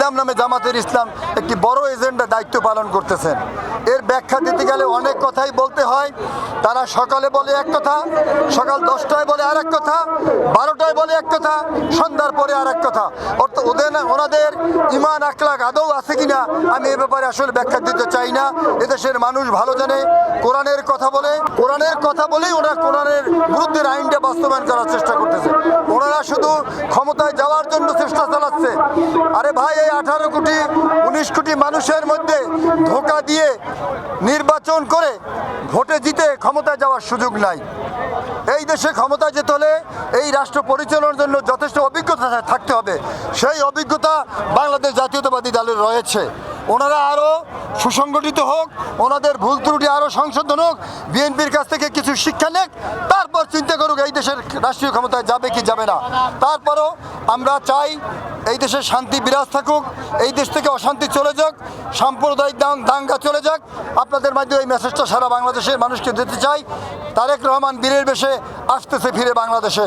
ইসলাম নামে জামাতের ইসলাম একটি বড় এজেন্ডা দায়িত্ব পালন করতেছেন। এর ব্যাখ্যা দিতে গেলে অনেক কথাই বলতে হয়। তারা সকালে বলে এক কথা, সকাল 10টায় বলে আর এক কথা, 12টায় বলে এক কথা, সন্ধ্যার পরে আর এক কথা। অর্থাৎ ওনাদের ইমান আখলাক আদৌ আছে কিনা আমি এ ব্যাপারে আসলে ব্যাখ্যা দিতে চাই না। এদেশের মানুষ ভালো জানে। কোরআনের কথা বলেই ওরা কোরআনের বিরুদ্ধে আইনটা বাস্তবায়ন করার চেষ্টা করতেছে। ওনারা শুধু ক্ষমতায় যাওয়ার জন্য চেষ্টা চালাচ্ছে। আরে ভাই, এই 18 কোটি 19 কোটি মানুষের মধ্যে ধোঁকা দিয়ে নির্বাচন করে ভোটে জিতে ক্ষমতায় যাওয়ার সুযোগ নাই। এই দেশে ক্ষমতায় যেতে হলে এই রাষ্ট্র পরিচালনার জন্য যথেষ্ট অভিজ্ঞতা থাকতে হবে। সেই অভিজ্ঞতা বাংলাদেশ জাতীয়তাবাদী দলের রয়েছে। ওনারা আরও সুসংগঠিত হোক, ওনাদের ভুল ত্রুটি আরও সংশোধন হোক, বিএনপির কাছ থেকে কিছু শিক্ষা নেক, তারপর চিন্তা করুক এই দেশের রাষ্ট্রীয় ক্ষমতায় যাবে কি যাবে না। তারপরও আমরা চাই এই দেশে শান্তি বিরাজ থাকুক, এই দেশ থেকে অশান্তি চলে যাক, সাম্প্রদায়িক দাঙ্গা চলে যাক। আপনাদের মাধ্যমে এই মেসেজটা সারা বাংলাদেশের মানুষকে দিতে চাই। তারেক রহমান বীরের বেশে আসতেছে ফিরে বাংলাদেশে।